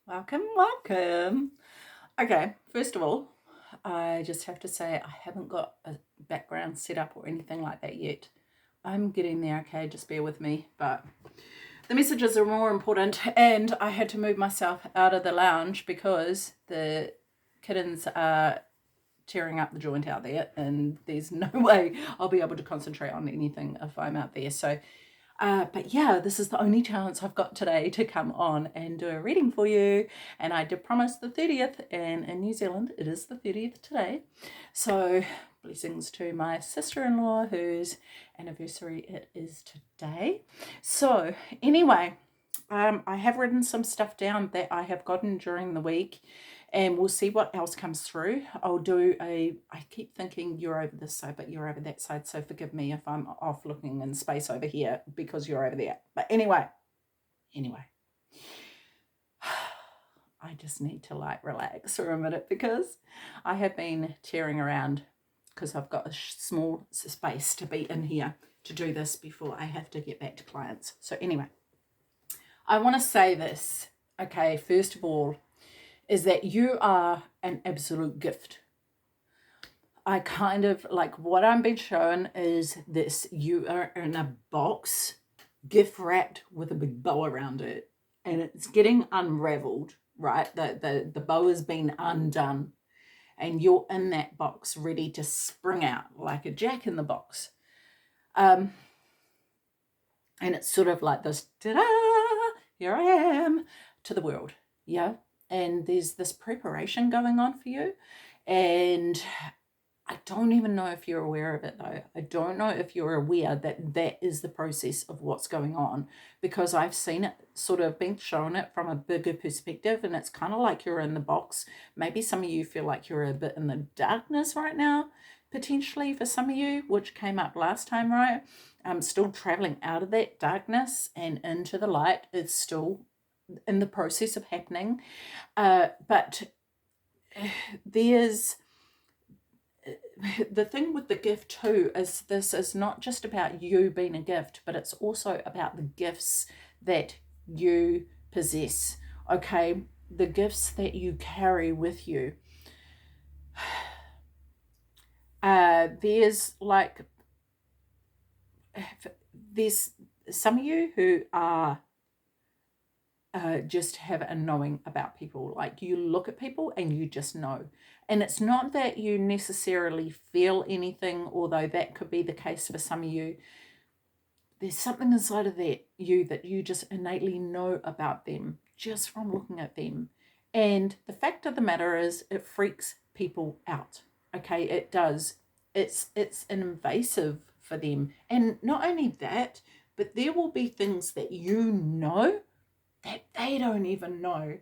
Welcome. Okay, first of all, I just have to say I haven't got a background set up or anything like that yet. I'm getting there, okay, just bear with me. But the messages are more important, and I had to move myself out of the lounge because the kittens are tearing up the joint out there, and there's no way I'll be able to concentrate on anything if I'm out there. But yeah, this is the only chance I've got today to come on and do a reading for you. And I did promise the 30th, and in New Zealand, it is the 30th today. So blessings to my sister-in-law whose anniversary it is today. So anyway, I have written some stuff down that I have gotten during the week, and we'll see what else comes through. I keep thinking you're over this side, but you're over that side, so forgive me if I'm off looking in space over here because you're over there. But anyway, I just need to relax for a minute because I have been tearing around because I've got a small space to be in here to do this before I have to get back to clients. So anyway, I want to say this, okay, first of all, is that you are an absolute gift. I kind of like what I'm being shown is this: you are in a box, gift wrapped with a big bow around it, and it's getting unraveled, right? The bow has been undone, and you're in that box ready to spring out like a jack in the box. And it's sort of like this, ta-da, here I am to the world. Yeah. And there's this preparation going on for you. And I don't even know if you're aware of it, though. I don't know if you're aware that that is the process of what's going on, because I've seen it sort of being shown it from a bigger perspective, and it's kind of like you're in the box. Maybe some of you feel like you're a bit in the darkness right now, potentially for some of you, which came up last time, right? Still traveling out of that darkness and into the light. It's still in the process of happening. But there's the thing with the gift too is this is not just about you being a gift, but it's also about the gifts that you possess. Okay, the gifts that you carry with you. There's some of you who are just have a knowing about people. Like, you look at people and you just know. And it's not that you necessarily feel anything, although that could be the case for some of you. There's something inside of you that you just innately know about them just from looking at them. And the fact of the matter is, it freaks people out. Okay, it does. It's invasive for them. And not only that, but there will be things that you know that they don't even know.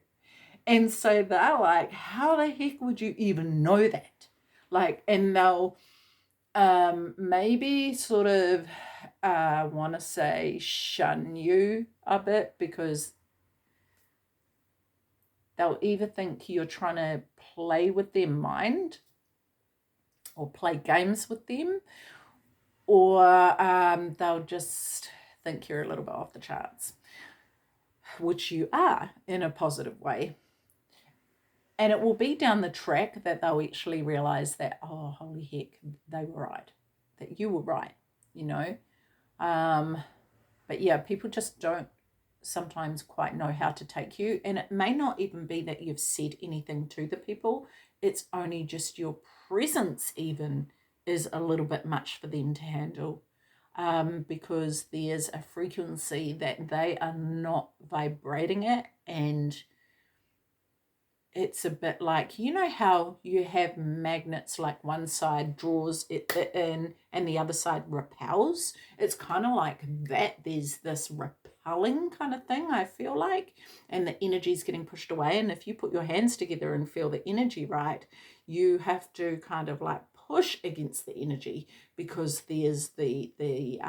And so they're like, how the heck would you even know that? Like, and they'll maybe sort of want to say shun you a bit, because they'll either think you're trying to play with their mind or play games with them, or they'll just think you're a little bit off the charts, which you are in a positive way. And it will be down the track that they'll actually realize that, oh, holy heck, they were right, that you were right, you know. But yeah, people just don't sometimes quite know how to take you. And it may not even be that you've said anything to the people. It's only just your presence even is a little bit much for them to handle. Because there's a frequency that they are not vibrating at, and it's a bit like, you know how you have magnets, like one side draws it in and the other side repels? It's kind of like that. There's this repelling kind of thing, I feel like, and the energy's getting pushed away. And if you put your hands together and feel the energy right, you have to kind of like push against the energy, because there's the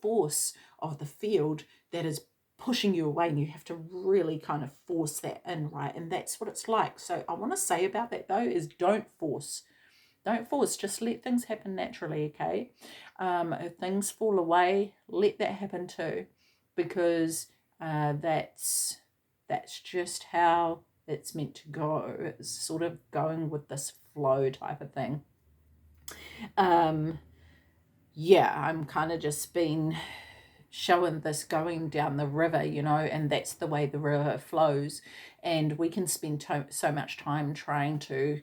force of the field that is pushing you away, and you have to really kind of force that in, right? And that's what it's like. So I want to say about that, though, is don't force, just let things happen naturally. Okay, if things fall away, let that happen too, because that's That's just how it's meant to go. It's sort of going with this flow type of thing. Yeah, I'm kind of just been showing this going down the river, you know, and that's the way the river flows. And we can spend so much time trying to,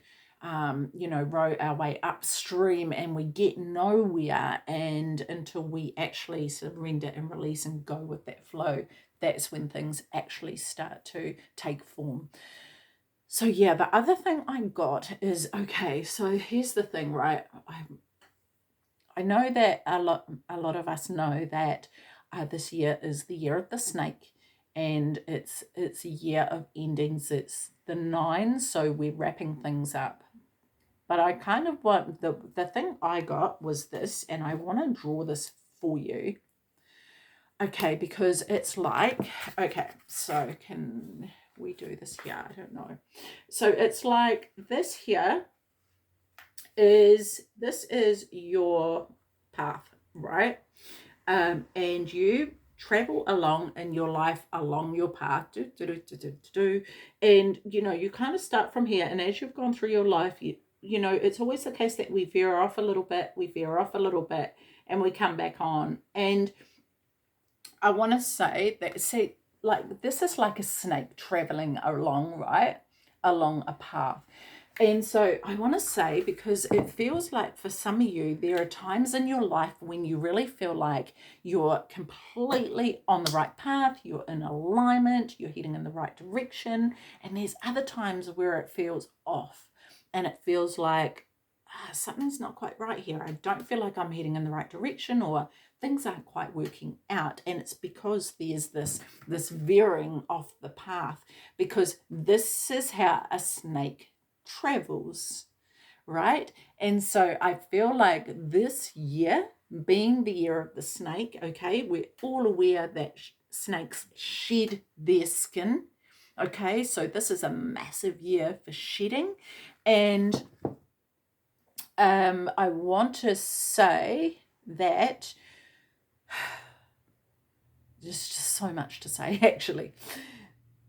you know, row our way upstream, and we get nowhere. And until we actually surrender and release and go with that flow, that's when things actually start to take form. So yeah, the other thing I got is, okay, so here's the thing, right? I know that a lot of us know that this year is the year of the snake, and it's a year of endings. It's the 9, so we're wrapping things up. But I kind of want, the thing I got was this, and I want to draw this for you. Okay, because it's like, okay, so can we do this here? I don't know. So it's like this here this is your path, right? And you travel along in your life along your path, and you know, you kind of start from here, and as you've gone through your life, you know, it's always the case that we veer off a little bit, and we come back on. And I want to say that, see, like, this is like a snake traveling along, right, along a path. And so I want to say, because it feels like for some of you, there are times in your life when you really feel like you're completely on the right path, you're in alignment, you're heading in the right direction. And there's other times where it feels off, and it feels like something's not quite right here. I don't feel like I'm heading in the right direction, or things aren't quite working out. And it's because there's this veering off the path, because this is how a snake travels, right? And so I feel like this year, being the year of the snake, okay, we're all aware that snakes shed their skin, okay? So this is a massive year for shedding. And I want to say that there's just so much to say, actually.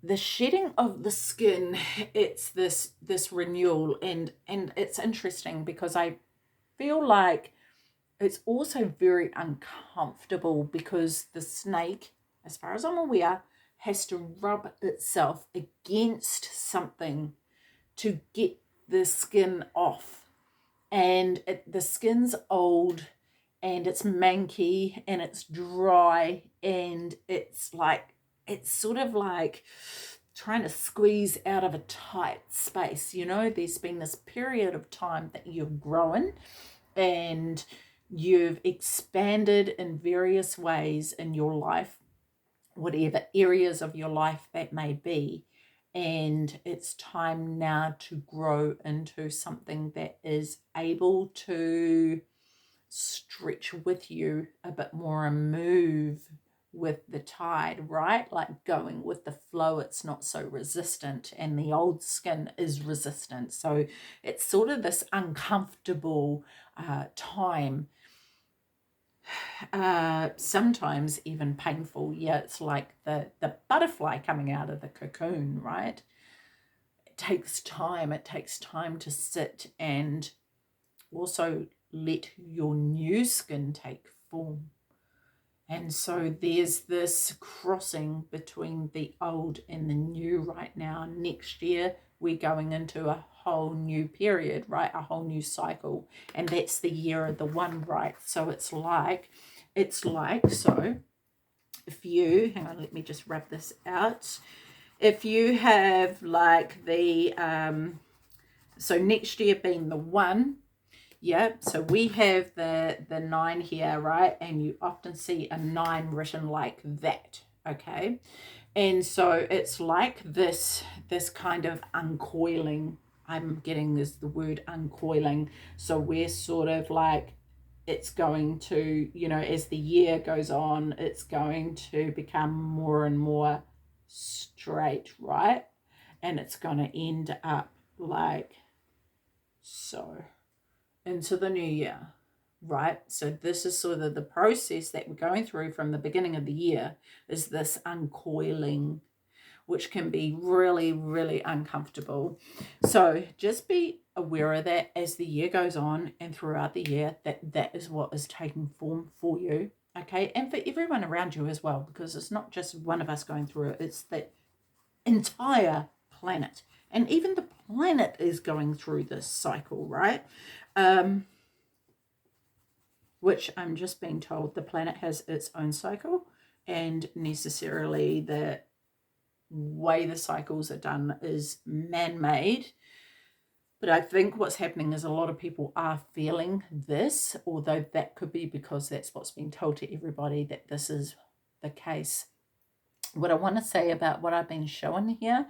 The shedding of the skin, it's this renewal, and it's interesting because I feel like it's also very uncomfortable, because the snake, as far as I'm aware, has to rub itself against something to get the skin off. And the skin's old, and it's manky, and it's dry, and it's sort of like trying to squeeze out of a tight space. You know, there's been this period of time that you've grown and you've expanded in various ways in your life, whatever areas of your life that may be. And it's time now to grow into something that is able to stretch with you a bit more and move with the tide, right? Like going with the flow. It's not so resistant, and the old skin is resistant. So it's sort of this uncomfortable time, sometimes even painful. Yeah, it's like the butterfly coming out of the cocoon, right? It takes time. It takes time to sit and also let your new skin take form. And so there's this crossing between the old and the new right now. Next year, we're going into a whole new period, right? A whole new cycle. And that's the year of the 1, right? So it's like, so if you, hang on, let me just wrap this out. If you have like the, so next year being the 1, yeah, so we have the 9 here, right? And you often see a 9 written like that, okay? And so it's like this kind of uncoiling. I'm getting the word uncoiling. So we're sort of like, it's going to, you know, as the year goes on, it's going to become more and more straight, right? And it's going to end up like so into the new year, right? So this is sort of the process that we're going through from the beginning of the year, is this uncoiling, which can be really, really uncomfortable. So just be aware of that as the year goes on and throughout the year, that is what is taking form for you. Okay, and for everyone around you as well, because it's not just one of us going through it, it's the entire planet. And even the planet is going through this cycle, right? Which I'm just being told the planet has its own cycle, and necessarily the way the cycles are done is man-made. But I think what's happening is a lot of people are feeling this, although that could be because that's what's being told to everybody, that this is the case. What I want to say about what I've been showing here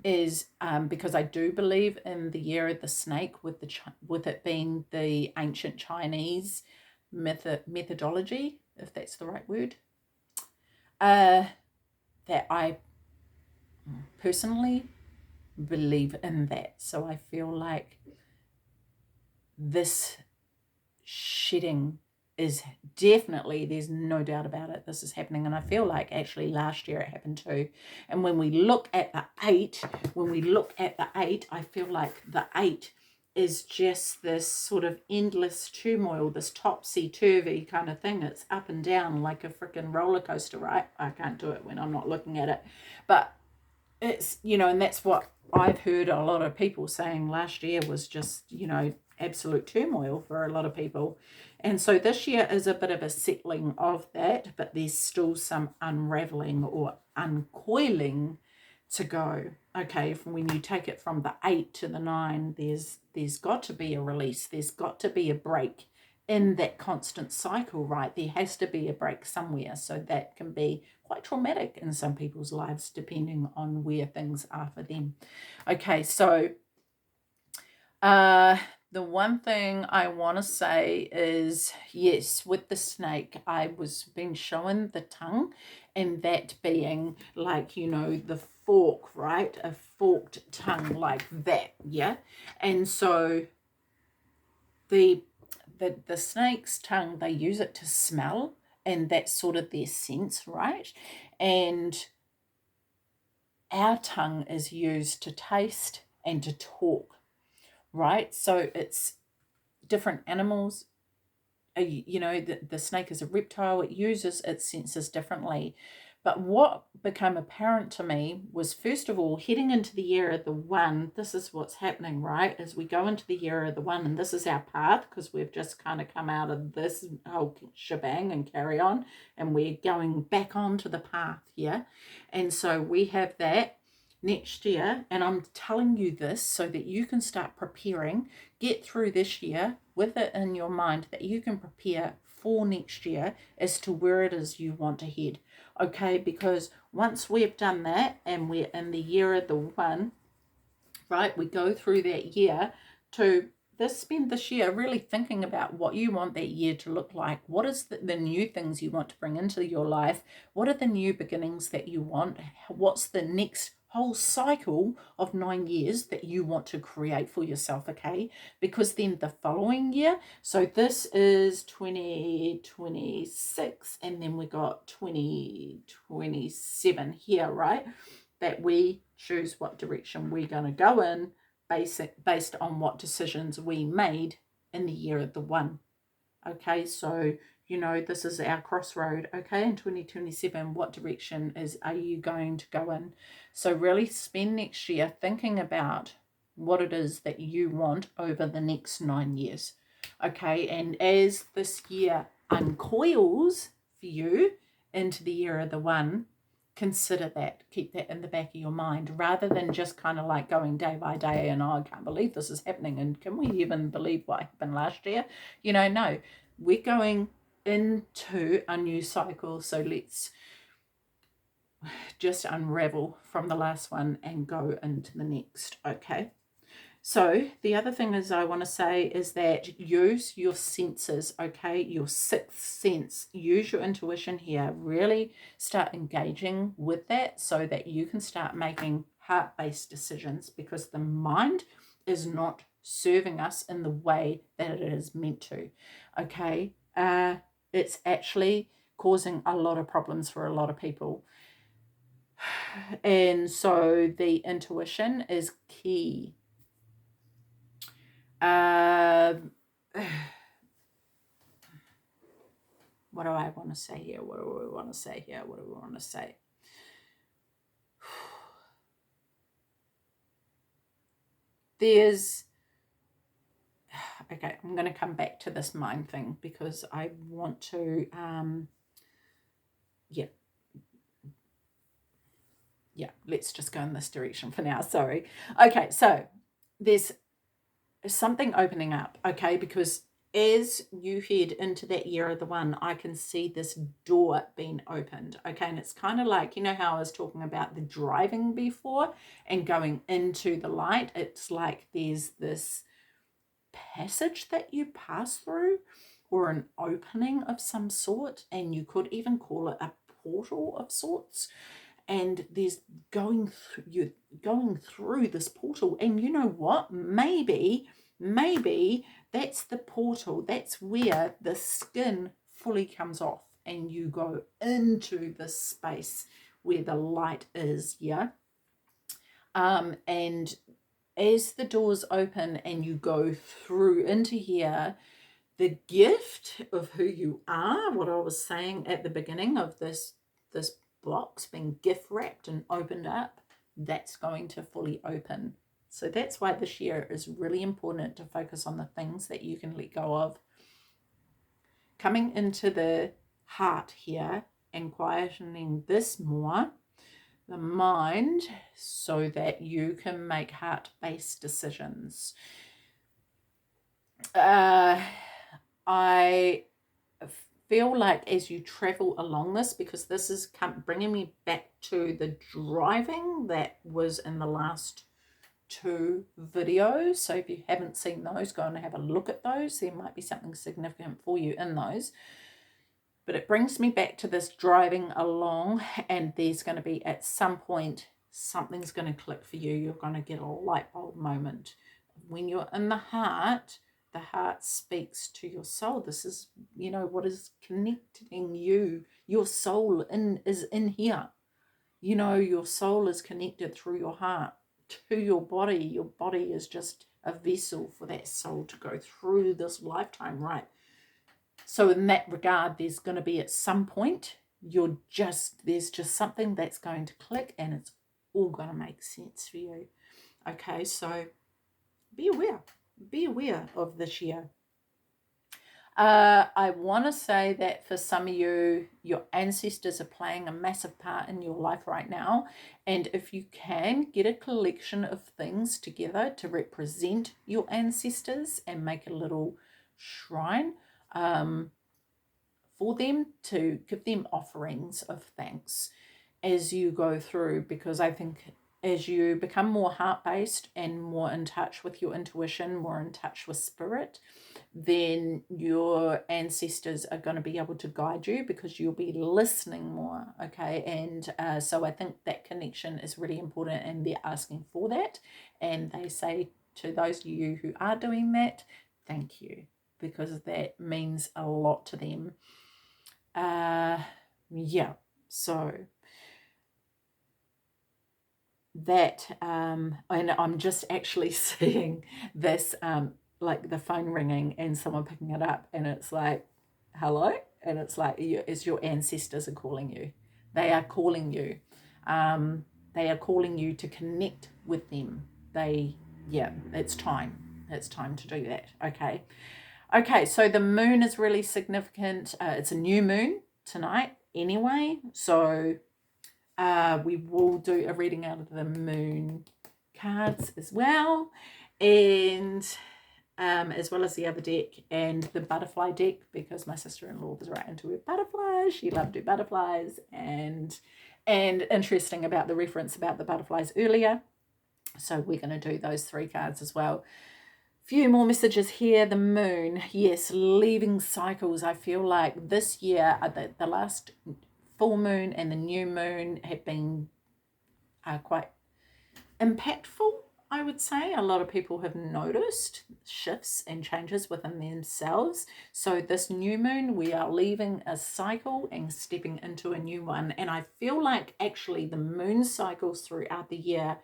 is because I do believe in the year of the snake, with it being the ancient Chinese methodology, if that's the right word, that I personally believe in that. So I feel like this shedding is definitely, there's no doubt about it, this is happening. And I feel like actually last year it happened too. And when we look at the 8, I feel like the 8 is just this sort of endless turmoil, this topsy-turvy kind of thing. It's up and down like a freaking roller coaster, right? I can't do it when I'm not looking at it. But it's, and that's what I've heard a lot of people saying last year was just, absolute turmoil for a lot of people. And so this year is a bit of a settling of that, but there's still some unraveling or uncoiling to go. Okay, when you take it from the 8 to the 9, there's got to be a release. There's got to be a break in that constant cycle, right? There has to be a break somewhere. So that can be quite traumatic in some people's lives, depending on where things are for them. Okay, so the one thing I want to say is, yes, with the snake, I was being shown the tongue, and that being like, the fork, right? A forked tongue like that, yeah? And so the snake's tongue, they use it to smell, and that's sort of their sense, right? And our tongue is used to taste and to talk, right? So it's different animals. The snake is a reptile. It uses its senses differently. But what became apparent to me was, first of all, heading into the year of the 1, this is what's happening, right? As we go into the year of the 1, and this is our path, because we've just kind of come out of this whole shebang and carry on, and we're going back onto the path, yeah? And so we have that next year, and I'm telling you this so that you can start preparing, get through this year with it in your mind, that you can prepare for next year as to where it is you want to head. Okay, because once we've done that and we're in the year of the 1, right, we go through that year to spend this year really thinking about what you want that year to look like. What is the new things you want to bring into your life? What are the new beginnings that you want? What's the next whole cycle of 9 years that you want to create for yourself, okay? Because then the following year, so this is 2026, and then we got 2027 here, right? That we choose what direction we're going to go in based on what decisions we made in the year of the 1. Okay, so this is our crossroad. Okay, in 2027, what direction are you going to go in? So really spend next year thinking about what it is that you want over the next 9 years. Okay, and as this year uncoils for you into the year of the 1, consider that, keep that in the back of your mind, rather than just kind of like going day by day and, oh, I can't believe this is happening, and can we even believe what happened last year? No, we're going into a new cycle, so let's just unravel from the last one and go into the next. Okay, so the other thing is I want to say is that use your senses, okay? Your 6th sense. Use your intuition here. Really start engaging with that so that you can start making heart-based decisions, because the mind is not serving us in the way that it is meant to, okay? It's actually causing a lot of problems for a lot of people. And so the intuition is key. What do I want to say here? What do we want to say here? What do we want to say? There's, okay, I'm going to come back to this mind thing because I want to, yeah, let's just go in this direction for now. Sorry. Okay, so there's something opening up, okay, because as you head into that year of the one, I can see this door being opened, okay, and it's kind of like, you know how I was talking about the driving before and going into the light. It's like there's this passage that you pass through or an opening of some sort, and you could even call it a portal of sorts. And there's you're going through this portal, and you know what, maybe that's the portal. That's where the skin fully comes off and you go into this space where the light is. Yeah. And as the doors open and you go through into here, the gift of who you are, what I was saying at the beginning of this box being gift wrapped and opened up, that's going to fully open. So that's why this year is really important to focus on the things that you can let go of. Coming into the heart here and quietening this more, the mind, so that you can make heart-based decisions. I feel like as you travel along this, because this is bringing me back to the driving that was in the last 2 videos. So if you haven't seen those, go and have a look at those. There might be something significant for you in those. But it brings me back to this driving along, and there's going to be at some point something's going to click for you. You're going to get a light bulb moment. When you're in the heart speaks to your soul. This is, you know, what is connecting you. Your soul is in here. You know, your soul is connected through your heart to your body. Your body is just a vessel for that soul to go through this lifetime, right? So in that regard, there's going to be at some point, there's just something that's going to click, and it's all going to make sense for you. Okay, so be aware of this year. I want to say that for some of you, your ancestors are playing a massive part in your life right now. And if you can, get a collection of things together to represent your ancestors and make a little shrine for them, to give them offerings of thanks as you go through, because I think as you become more heart-based and more in touch with your intuition, more in touch with spirit, then your ancestors are going to be able to guide you because you'll be listening more, okay? And so I think that connection is really important, and they're asking for that. And they say to those of you who are doing that, thank you, because that means a lot to them. Yeah, so that, and I'm just actually seeing this, like the phone ringing and someone picking it up, and it's like, hello, and it's like, it's your ancestors are calling you. They are calling you. They are calling you to connect with them. It's time. It's time to do that. Okay, so the moon is really significant. It's a new moon tonight anyway, so we will do a reading out of the moon cards as well, and as well as the other deck and the butterfly deck, because my sister-in-law was right into her butterflies. She loved her butterflies, and interesting about the reference about the butterflies earlier. So we're going to do those 3 cards as well. Few more messages here. The moon, yes, leaving cycles. I feel like this year, the last full moon and the new moon have been quite impactful. I would say a lot of people have noticed shifts and changes within themselves. So this new moon, we are leaving a cycle and stepping into a new one. And I feel like actually the moon cycles throughout the year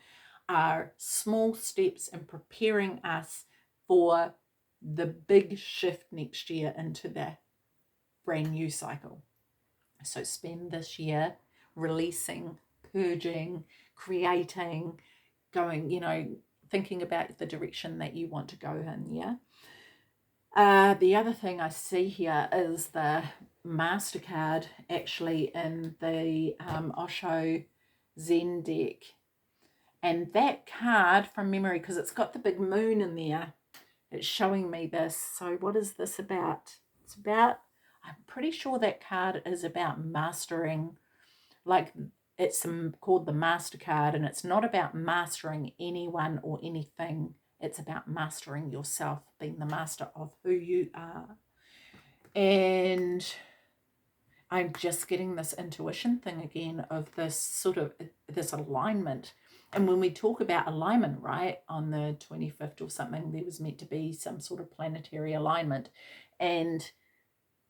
are small steps in preparing us for the big shift next year into the brand new cycle. So spend this year releasing, purging, creating, going, thinking about the direction that you want to go in, yeah? The other thing I see here is the MasterCard actually in the Osho Zen deck. And that card from memory, because it's got the big moon in there, it's showing me this. So what is this about? It's about, I'm pretty sure that card is about mastering, like it's called the MasterCard, and it's not about mastering anyone or anything. It's about mastering yourself, being the master of who you are. And I'm just getting this intuition thing again of this sort of, this alignment. And when we talk about alignment, right, on the 25th or something, there was meant to be some sort of planetary alignment. And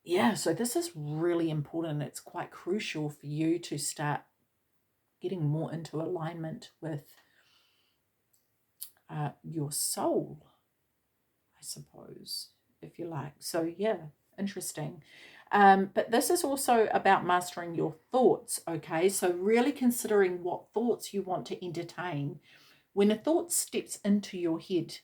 yeah, so this is really important. It's quite crucial for you to start getting more into alignment with your soul, I suppose, if you like. So yeah, interesting. But this is also about mastering your thoughts, okay? So really considering what thoughts you want to entertain. When a thought steps into your head,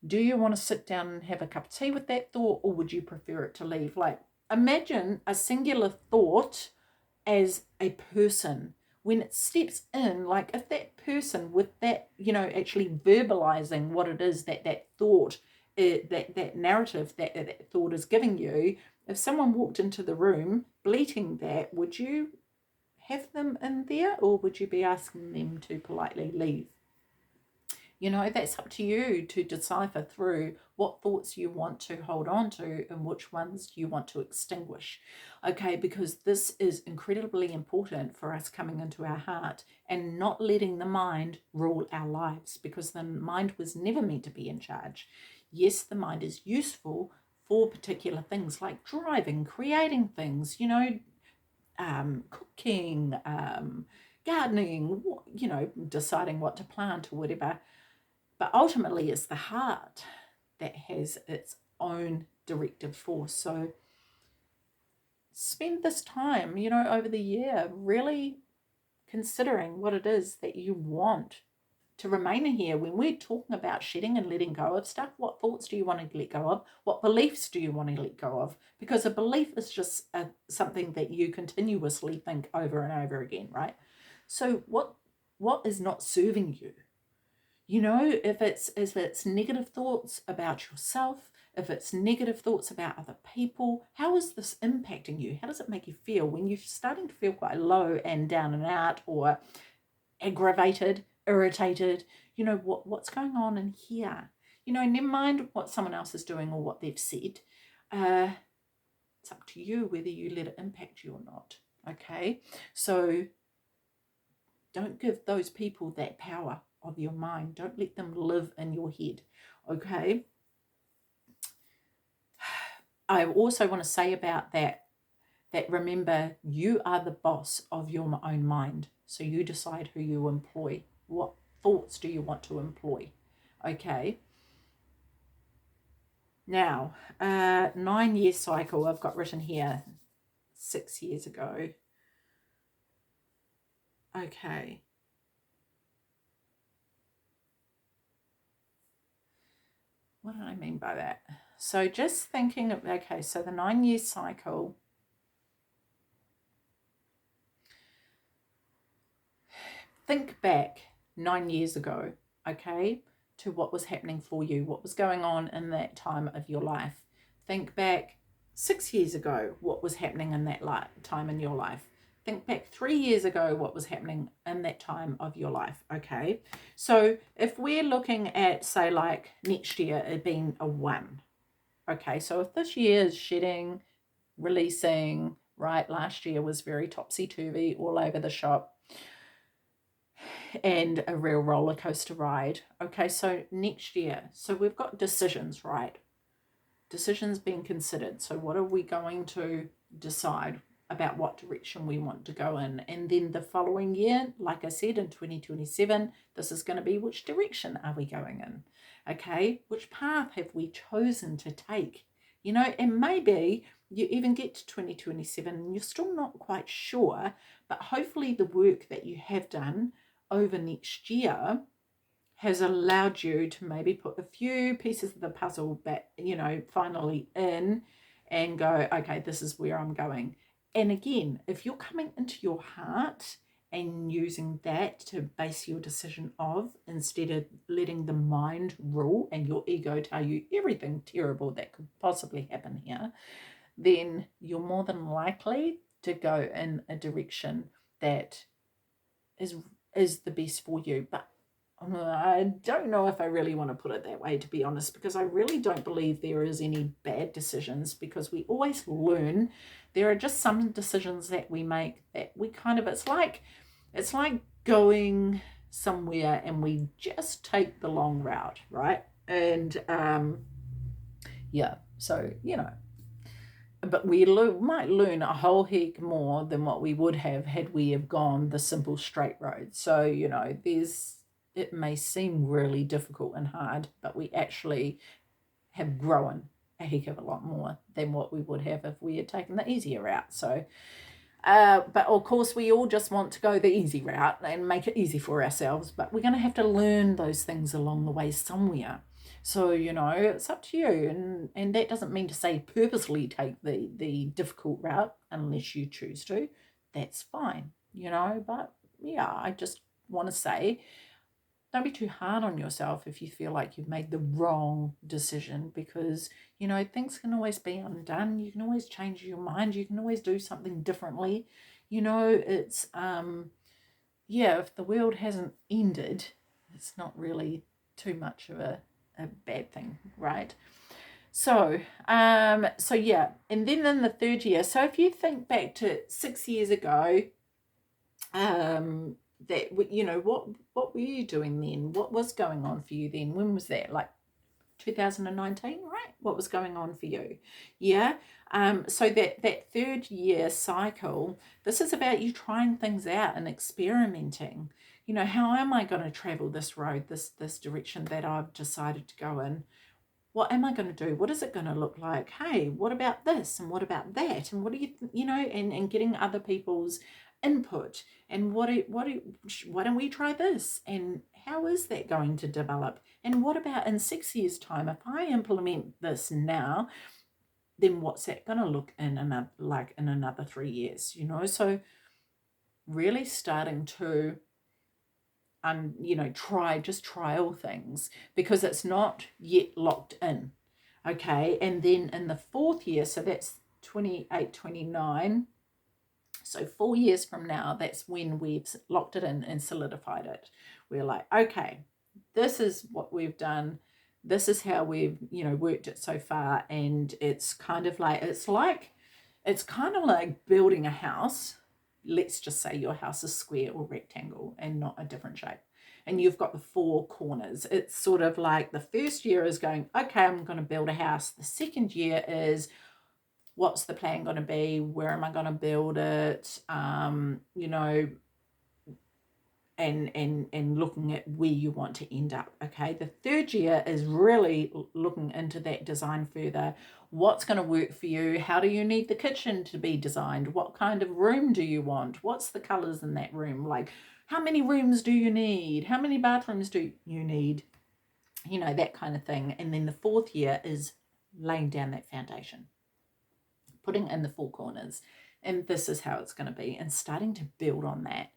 do you want to sit down and have a cup of tea with that thought, or would you prefer it to leave? Like, imagine a singular thought as a person. When it steps in, like if that person with that, actually verbalizing what it is that thought, that narrative that thought is giving you, if someone walked into the room bleating that, would you have them in there, or would you be asking them to politely leave? That's up to you to decipher through what thoughts you want to hold on to and which ones you want to extinguish. Okay, because this is incredibly important for us coming into our heart and not letting the mind rule our lives, because the mind was never meant to be in charge. Yes, the mind is useful for particular things like driving, creating things, cooking, gardening, deciding what to plant or whatever. But ultimately, it's the heart that has its own directive force. So spend this time, over the year, really considering what it is that you want to remain in here. When we're talking about shedding and letting go of stuff, what thoughts do you want to let go of? What beliefs do you want to let go of? Because a belief is just something that you continuously think over and over again, right? So what is not serving you? If it's negative thoughts about yourself, if it's negative thoughts about other people, how is this impacting you? How does it make you feel when you're starting to feel quite low and down and out, or aggravated, irritated? What's going on in here? Never mind what someone else is doing or what they've said. It's up to you whether you let it impact you or not. Okay, so don't give those people that power of your mind. Don't let them live in your head, okay? I also want to say about that remember, you are the boss of your own mind. So you decide who you employ. What thoughts do you want to employ? Okay. Now, 9-year cycle, I've got written here 6 years ago. Okay. What do I mean by that? So just thinking of, okay, so the 9-year cycle, think back 9 years ago, okay, to what was happening for you, what was going on in that time of your life. Think back 6 years ago, what was happening in that time in your life. Think back 3 years ago, what was happening in that time of your life, okay? So if we're looking at, say, like next year, it being a 1, okay? So if this year is shedding, releasing, right? Last year was very topsy-turvy, all over the shop. and a real roller coaster ride. Okay, so next year, so we've got decisions, right? Decisions being considered. So what are we going to decide about what direction we want to go in? And then the following year, like I said, in 2027, this is going to be which direction are we going in? Okay, which path have we chosen to take? You know, and maybe you even get to 2027 and you're still not quite sure, but hopefully the work that you have done over next year has allowed you to maybe put a few pieces of the puzzle back, you know, finally in and go, okay, this is where I'm going. And again, if you're coming into your heart and using that to base your decision of, instead of letting the mind rule and your ego tell you everything terrible that could possibly happen here, then you're more than likely to go in a direction that is the best for you. But I don't know if I really want to put it that way, to be honest, because I really don't believe there is any bad decisions, because we always learn. There are just some decisions that we make that we kind of, it's like going somewhere and we just take the long route, right? And yeah, so, you know, but we might learn a whole heck more than what we would have had we have gone the simple straight road. So, you know, it may seem really difficult and hard, but we actually have grown a heck of a lot more than what we would have if we had taken the easier route. So, but of course, we all just want to go the easy route and make it easy for ourselves, but we're going to have to learn those things along the way somewhere. So, you know, it's up to you. And that doesn't mean to say purposely take the difficult route unless you choose to. That's fine, you know. But yeah, I just want to say, don't be too hard on yourself if you feel like you've made the wrong decision, because, you know, things can always be undone. You can always change your mind. You can always do something differently. You know, it's, yeah, if the world hasn't ended, it's not really too much of a bad thing, right? So yeah, and then in the third year, so if you think back to 6 years ago, that, you know, what were you doing then? What was going on for you then? When was that? Like 2019, right? What was going on for you? Yeah. So that third year cycle, this is about you trying things out and experimenting. You know, how am I going to travel this road, this direction that I've decided to go in? What am I going to do? What is it going to look like? Hey, what about this? And what about that? And what do you know, and getting other people's input, and why don't we try this? And how is that going to develop? And what about in 6 years' time, if I implement this now, then what's that going to look in another 3 years, you know? So really starting to you know, trial things, because it's not yet locked in. Okay, and then in the fourth year, so that's 28, 29. So 4 years from now, that's when we've locked it in and solidified it. We're like, okay, this is what we've done. This is how we've, you know, worked it so far. And it's kind of like, it's kind of like building a house. Let's just say your house is square or rectangle and not a different shape. And you've got the four corners. It's sort of like the first year is going, okay, I'm going to build a house. The second year is, what's the plan going to be? Where am I going to build it? You know, and looking at where you want to end up. Okay, the third year is really looking into that design further. What's going to work for you? How do you need the kitchen to be designed? What kind of room do you want? What's the colors in that room? Like, how many rooms do you need? How many bathrooms do you need? You know, that kind of thing. And then the fourth year is laying down that foundation, putting in the four corners, and this is how it's going to be, and starting to build on that.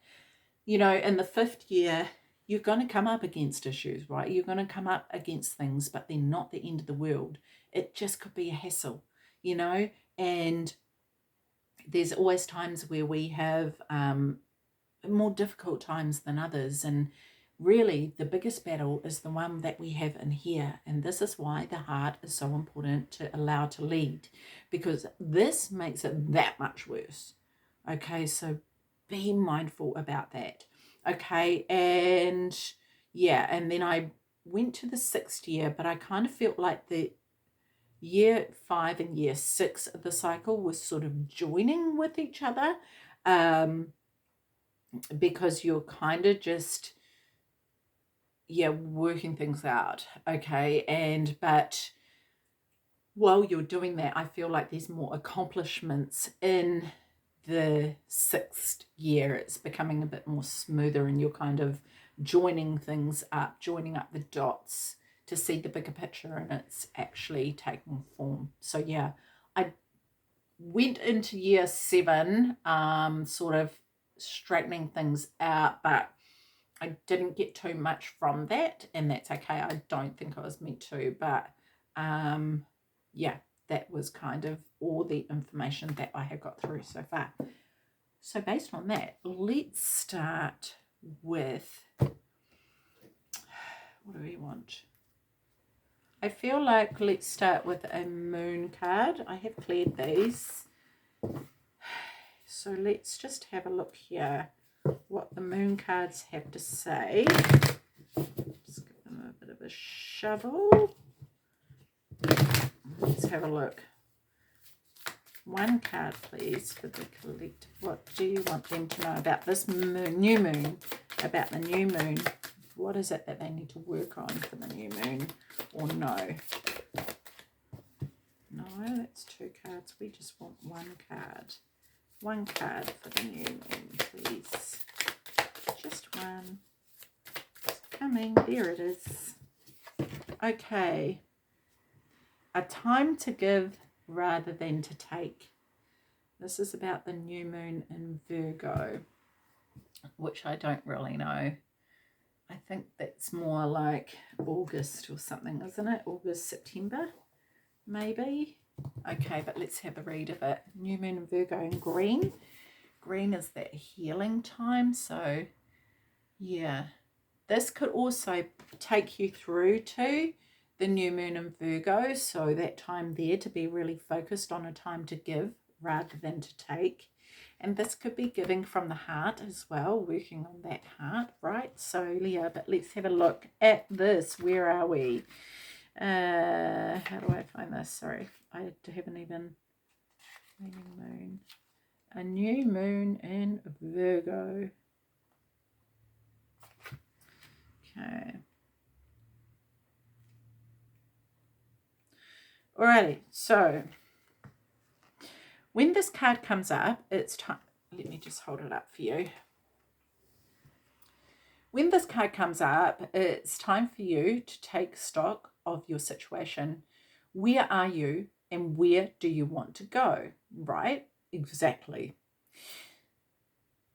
You know, in the fifth year, you're going to come up against issues, right? You're going to come up against things, but they're not the end of the world. It just could be a hassle, you know, and there's always times where we have more difficult times than others. And really, the biggest battle is the one that we have in here. And this is why the heart is so important to allow to lead, because this makes it that much worse. Okay, so be mindful about that. Okay, and yeah, and then I went to the 6th year, but I kind of felt like the year 5 and year 6 of the cycle was sort of joining with each other, because you're kind of just, yeah, working things out. Okay, but while you're doing that, I feel like there's more accomplishments in the 6th year. It's becoming a bit more smoother, and you're kind of joining things up, joining up the dots to see the bigger picture, and it's actually taking form. So yeah, I went into year 7 sort of straightening things out, but I didn't get too much from that, and that's okay. I don't think I was meant to, but yeah, that was kind of all the information that I have got through so far. So based on that, let's start with, what do we want? I feel like let's start with a moon card. I have cleared these. So let's just have a look here what the moon cards have to say. Just give them a bit of a shovel. Let's have a look. One card, please, for the collective. What do you want them to know about this new moon? About the new moon. What is it that they need to work on for the new moon? Or no? No, that's 2 cards. We just want 1 card. 1 card for the new moon, please. Just 1. It's coming. There it is. Okay. A time to give rather than to take. This is about the new moon in Virgo, which I don't really know. I think that's more like August or something, isn't it? August, September, maybe. Okay, but let's have a read of it. New moon in Virgo in green. Green is that healing time. So, yeah. This could also take you through to the new moon in Virgo. So that time there to be really focused on a time to give rather than to take. And this could be giving from the heart as well, working on that heart, right? So, yeah, but let's have a look at this. Where are we? How do I find this? Sorry, I haven't even... Moon. A new moon in Virgo. Okay. Alrighty, so when this card comes up, it's time. Let me just hold it up for you. When this card comes up, it's time for you to take stock of your situation. Where are you and where do you want to go? Right? Exactly.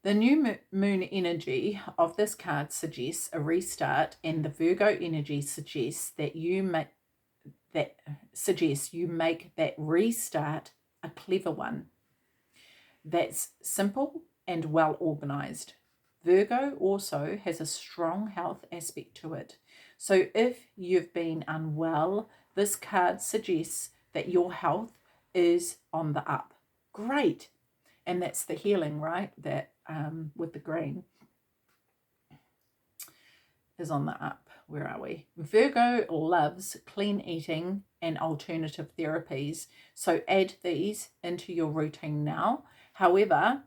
The new moon energy of this card suggests a restart, and the Virgo energy suggests that you make that restart a clever one that's simple and well organized. Virgo also has a strong health aspect to it. So if you've been unwell, this card suggests that your health is on the up. Great. And that's the healing, right? That with the green is on the up. Where are we? Virgo loves clean eating and alternative therapies. So add these into your routine now. However,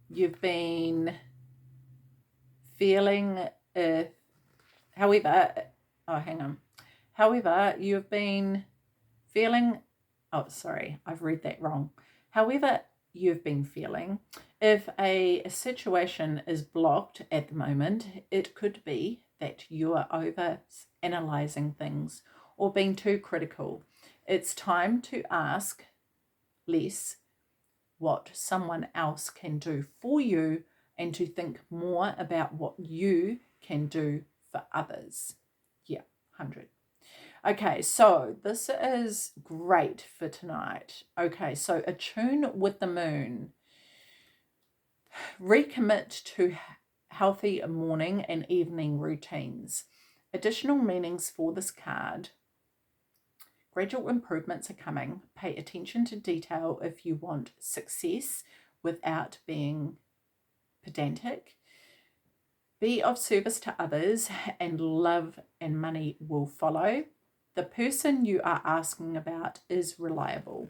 you've been feeling, However, you've been feeling, I've read that wrong. However, you've been feeling, if a situation is blocked at the moment, it could be that you are over analyzing things or being too critical. It's time to ask less what someone else can do for you and to think more about what you can do for others. Yeah, 100. Okay, so this is great for tonight. Okay, so attune with the moon. Recommit to healthy morning and evening routines. Additional meanings for this card. Gradual improvements are coming. Pay attention to detail if you want success without being pedantic. Be of service to others, and love and money will follow. The person you are asking about is reliable.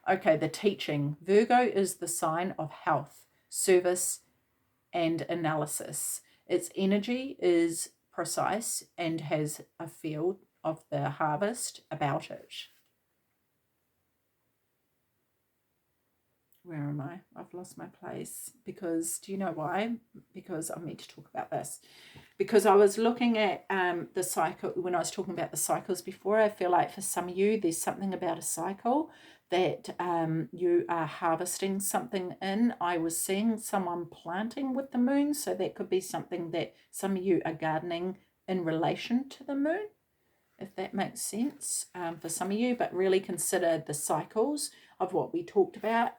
Okay, the teaching. Virgo is the sign of health, service, and analysis. Its energy is precise and has a feel of the harvest about it. Where am I? I've lost my place. Because, do you know why? Because I need to talk about this. Because I was looking at the cycle, when I was talking about the cycles before, I feel like for some of you, there's something about a cycle that you are harvesting something in. I was seeing someone planting with the moon, so that could be something that some of you are gardening in relation to the moon, if that makes sense for some of you, but really consider the cycles of what we talked about,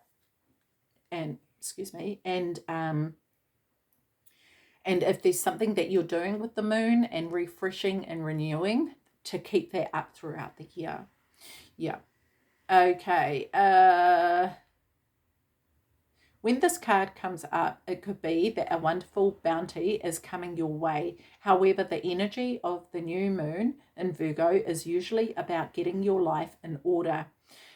and if there's something that you're doing with the moon and refreshing and renewing, to keep that up throughout the year. Yeah. Okay. When this card comes up, it could be that a wonderful bounty is coming your way. However, the energy of the new moon in Virgo is usually about getting your life in order.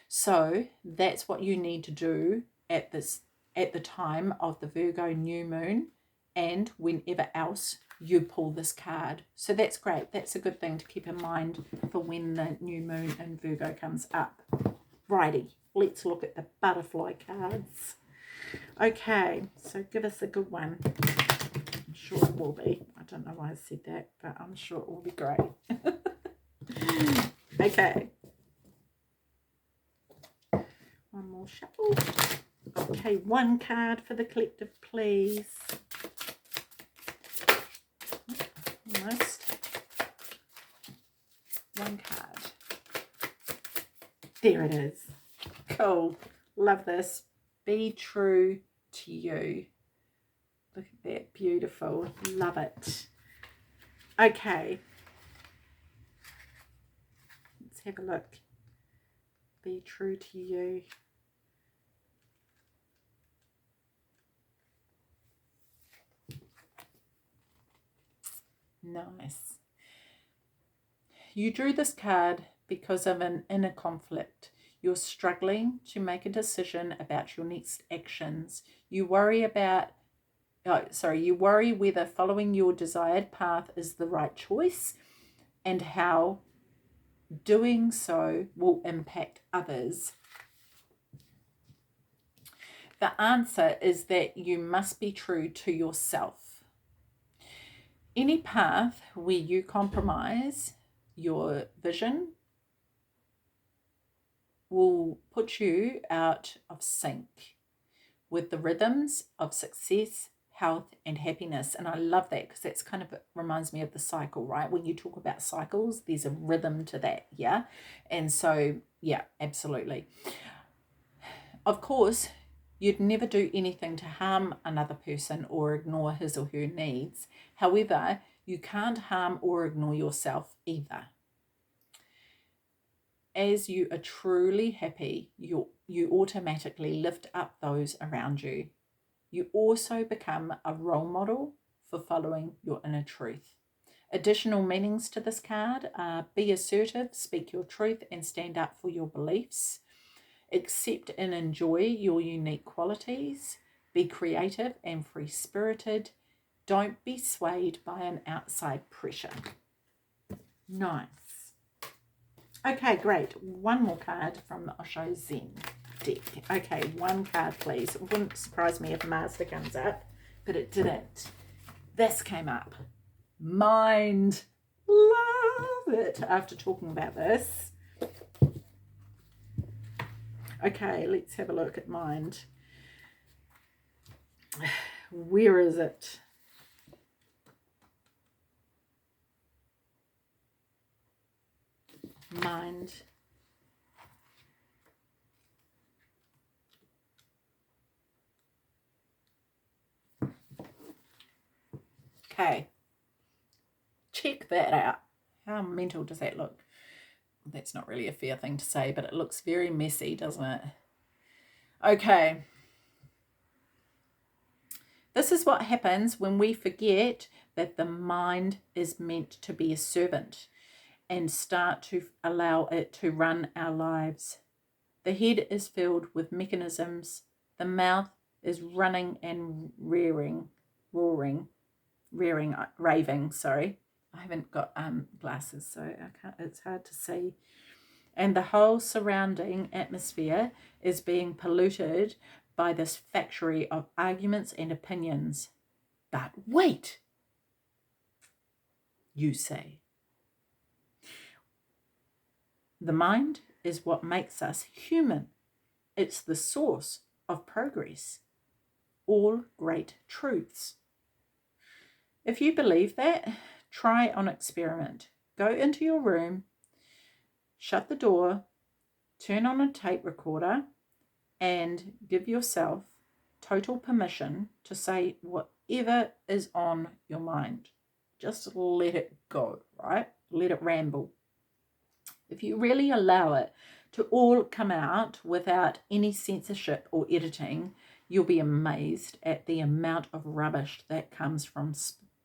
So that's what you need to do at the time of the Virgo new moon, and whenever else you pull this card. So that's great. That's a good thing to keep in mind for when the new moon in Virgo comes up. Righty, let's look at the butterfly cards. Okay, so give us a good one. I'm sure it will be. I don't know why I said that, but I'm sure it will be great. Okay. One more shuffle. Okay, one card for the collective, please. Almost. One card. There it is. Cool. Love this. Be true to you. Look at that. Beautiful. Love it. Okay. Let's have a look. Be true to you. Nice. You drew this card because of an inner conflict. You're struggling to make a decision about your next actions. You worry whether following your desired path is the right choice, and how doing so will impact others. The answer is that you must be true to yourself. Any path where you compromise your vision will put you out of sync with the rhythms of success, health, and happiness. And I love that, because that's kind of reminds me of the cycle, right? When you talk about cycles, there's a rhythm to that, yeah? And so, yeah, absolutely. Of course, you'd never do anything to harm another person or ignore his or her needs. However, you can't harm or ignore yourself either. As you are truly happy, you automatically lift up those around you. You also become a role model for following your inner truth. Additional meanings to this card are: be assertive, speak your truth, and stand up for your beliefs. Accept and enjoy your unique qualities. Be creative and free-spirited. Don't be swayed by an outside pressure. Nice. Okay, great. One more card from the Osho Zen deck. Okay, one card, please. It wouldn't surprise me if Master comes up, but it didn't. This came up. Mind. Love it after talking about this. Okay, let's have a look at mind. Where is it? Mind. Okay. Check that out. How mental does that look? That's not really a fair thing to say, but it looks very messy, doesn't it? Okay. This is what happens when we forget that the mind is meant to be a servant and start to allow it to run our lives. The head is filled with mechanisms. The mouth is running and raving. Sorry, I haven't got glasses, so I can't. It's hard to see. And the whole surrounding atmosphere is being polluted by this factory of arguments and opinions. But wait, you say. The mind is what makes us human. It's the source of progress, all great truths. If you believe that, try an experiment. Go into your room, shut the door, turn on a tape recorder, and give yourself total permission to say whatever is on your mind. Just let it go, right? Let it ramble. If you really allow it to all come out without any censorship or editing, you'll be amazed at the amount of rubbish that comes from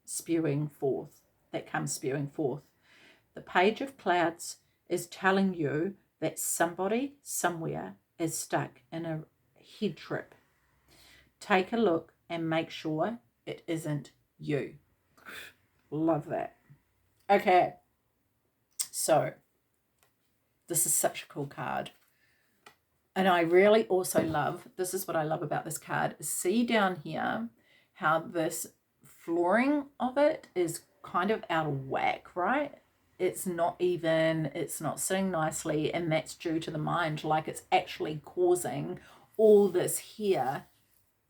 spewing forth. The page of clouds is telling you that somebody somewhere is stuck in a head trip. Take a look and make sure it isn't you. Love that. Okay, so this is such a cool card. And I really also love, this is what I love about this card, see down here how this flooring of it is kind of out of whack, right? It's not even, it's not sitting nicely, and that's due to the mind. Like, it's actually causing all this here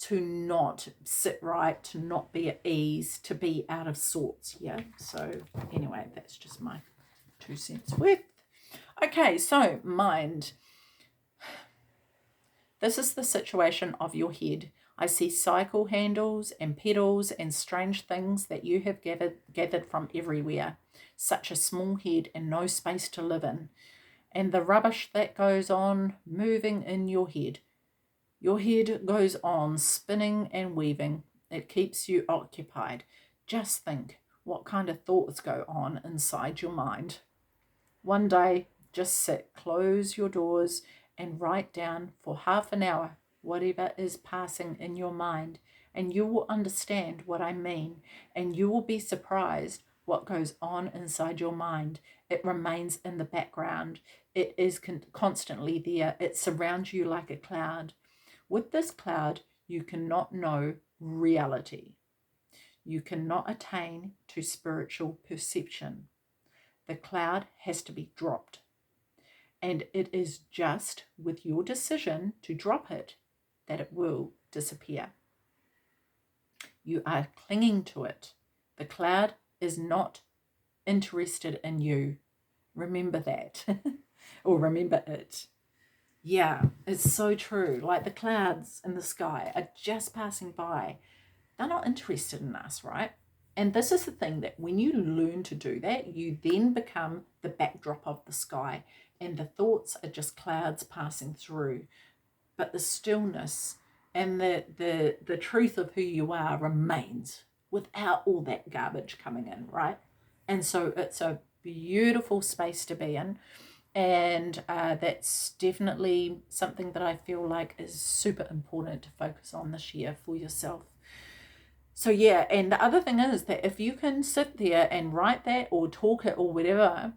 to not sit right, to not be at ease, to be out of sorts. Yeah, so anyway, that's just my 2 cents worth. Okay, so mind. This is the situation of your head. I see cycle handles and pedals and strange things that you have gathered from everywhere. Such a small head and no space to live in. And the rubbish that goes on moving in your head. Your head goes on spinning and weaving. It keeps you occupied. Just think what kind of thoughts go on inside your mind. One day, just sit, close your doors, and write down for half an hour whatever is passing in your mind, and you will understand what I mean, and you will be surprised what goes on inside your mind. It remains in the background. It is constantly there. It surrounds you like a cloud. With this cloud, you cannot know reality. You cannot attain to spiritual perception. The cloud has to be dropped. And it is just with your decision to drop it that it will disappear. You are clinging to it. The cloud is not interested in you. Remember that. Or remember it. Yeah, it's so true. Like, the clouds in the sky are just passing by. They're not interested in us, right? And this is the thing, that when you learn to do that, you then become the backdrop of the sky, and the thoughts are just clouds passing through. But the stillness and the truth of who you are remains without all that garbage coming in, right? And so it's a beautiful space to be in. And that's definitely something that I feel like is super important to focus on this year for yourself. So yeah, and the other thing is that if you can sit there and write that or talk it or whatever,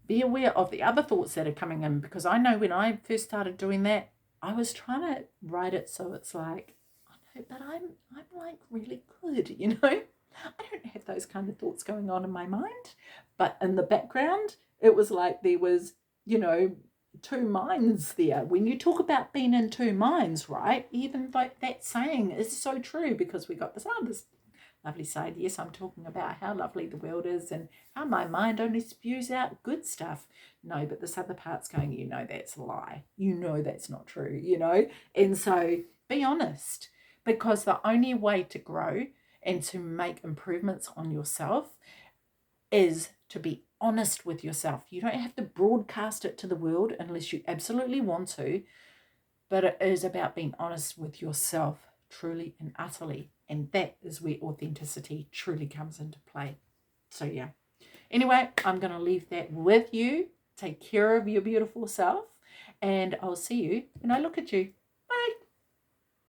be aware of the other thoughts that are coming in, because I know when I first started doing that, I was trying to write it so it's like, I know, but I'm like really good, you know? I don't have those kind of thoughts going on in my mind, but in the background, it was like there was, you know, 2 minds there. When you talk about being in 2 minds, right? Even like that saying is so true, because we got this lovely side. Yes, I'm talking about how lovely the world is and how my mind only spews out good stuff. No, but this other part's going, you know, that's a lie. You know, that's not true, you know? And so be honest, because the only way to grow and to make improvements on yourself is to be honest with yourself. You don't have to broadcast it to the world unless you absolutely want to, but it is about being honest with yourself, truly and utterly. And that is where authenticity truly comes into play. So yeah. Anyway, I'm going to leave that with you. Take care of your beautiful self. And I'll see you when I look at you.